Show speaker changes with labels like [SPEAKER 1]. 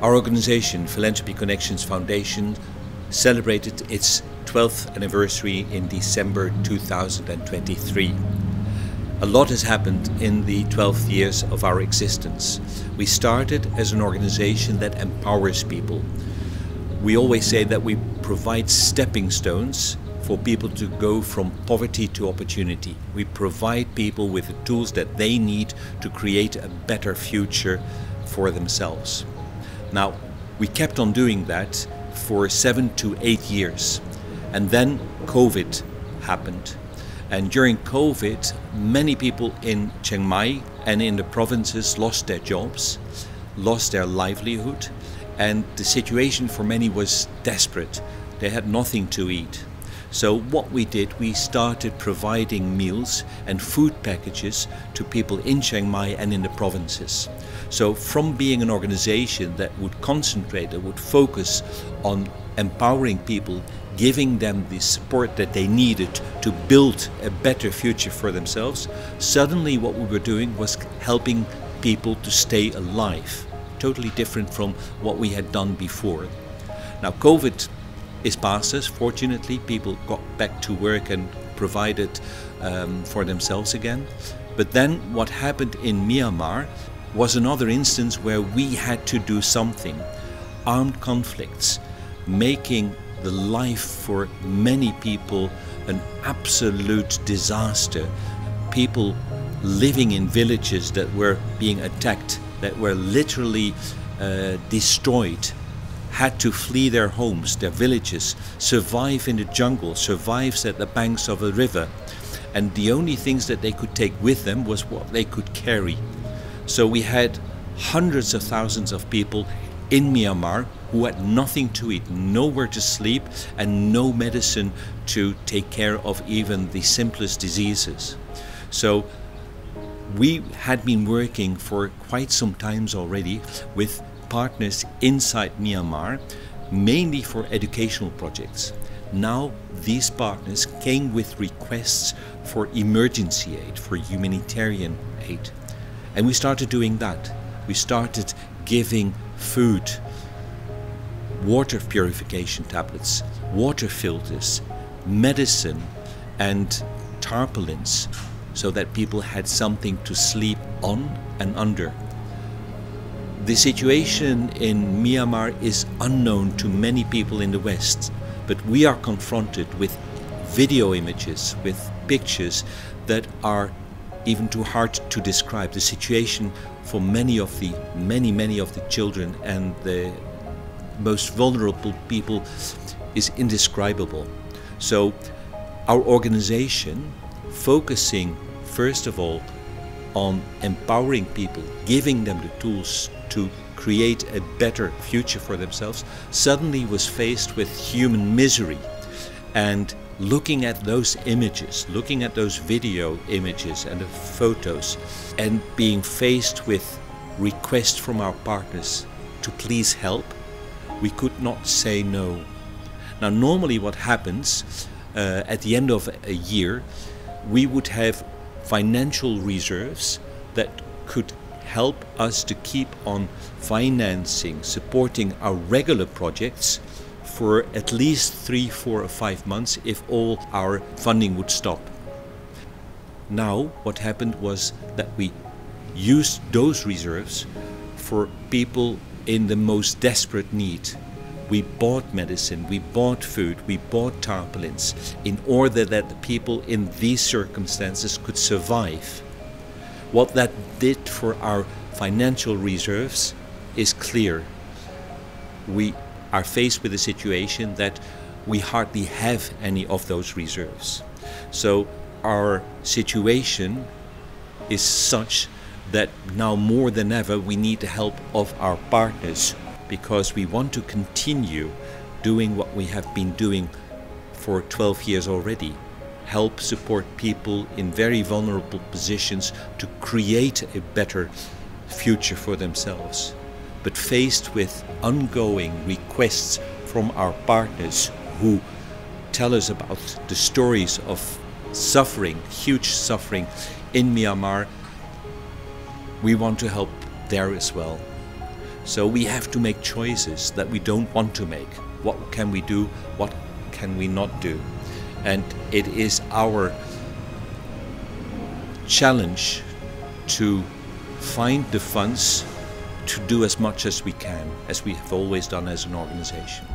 [SPEAKER 1] Our organization, Philanthropy Connections Foundation, celebrated its 12th anniversary in December 2023. A lot has happened in the 12 years of our existence. We started as an organization that empowers people. We always say that we provide stepping stones for people to go from poverty to opportunity. We provide people with the tools that they need to create a better future for themselves. Now, we kept on doing that for 7 to 8 years. And then COVID happened. And during COVID, many people in Chiang Mai and in the provinces lost their jobs, lost their livelihood, and the situation for many was desperate. They had nothing to eat. So what we did, we started providing meals and food packages to people in Chiang Mai and in the provinces. So from being an organization that would concentrate, that would focus on empowering people, giving them the support that they needed to build a better future for themselves, suddenly what we were doing was helping people to stay alive. Totally different from what we had done before. Now COVID is past us. Fortunately, people got back to work and provided for themselves again. But then what happened in Myanmar was another instance where we had to do something. Armed conflicts, making the life for many people an absolute disaster. People living in villages that were being attacked, that were literally destroyed, had to flee their homes, their villages, survive in the jungle, survive at the banks of a river. And the only things that they could take with them was what they could carry. So we had hundreds of thousands of people in Myanmar who had nothing to eat, nowhere to sleep, and no medicine to take care of even the simplest diseases. So we had been working for quite some time already with partners inside Myanmar, mainly for educational projects. Now these partners came with requests for emergency aid, for humanitarian aid. And we started doing that. We started giving food, water purification tablets, water filters, medicine and tarpaulins so that people had something to sleep on and under. The situation in Myanmar is unknown to many people in the West, but we are confronted with video images, with pictures that are even too hard to describe. The situation for many of the children and the most vulnerable people is indescribable. So our organization, focusing first of all on empowering people, giving them the tools to create a better future for themselves, suddenly was faced with human misery. And looking at those images, looking at those video images and the photos, and being faced with requests from our partners to please help, we could not say no. Now normally what happens at the end of a year, we would have financial reserves that could help us to keep on financing, supporting our regular projects for at least 3, 4 or 5 months if all our funding would stop. Now what happened was that we used those reserves for people in the most desperate need. We bought medicine, we bought food, we bought tarpaulins in order that the people in these circumstances could survive. What that did for our financial reserves is clear. We are faced with a situation that we hardly have any of those reserves. So our situation is such that now more than ever we need the help of our partners, because we want to continue doing what we have been doing for 12 years already. Help support people in very vulnerable positions to create a better future for themselves. But faced with ongoing requests from our partners who tell us about the stories of suffering, huge suffering in Myanmar, we want to help there as well. So we have to make choices that we don't want to make. What can we do? What can we not do? And it is our challenge to find the funds to do as much as we can, as we have always done as an organization.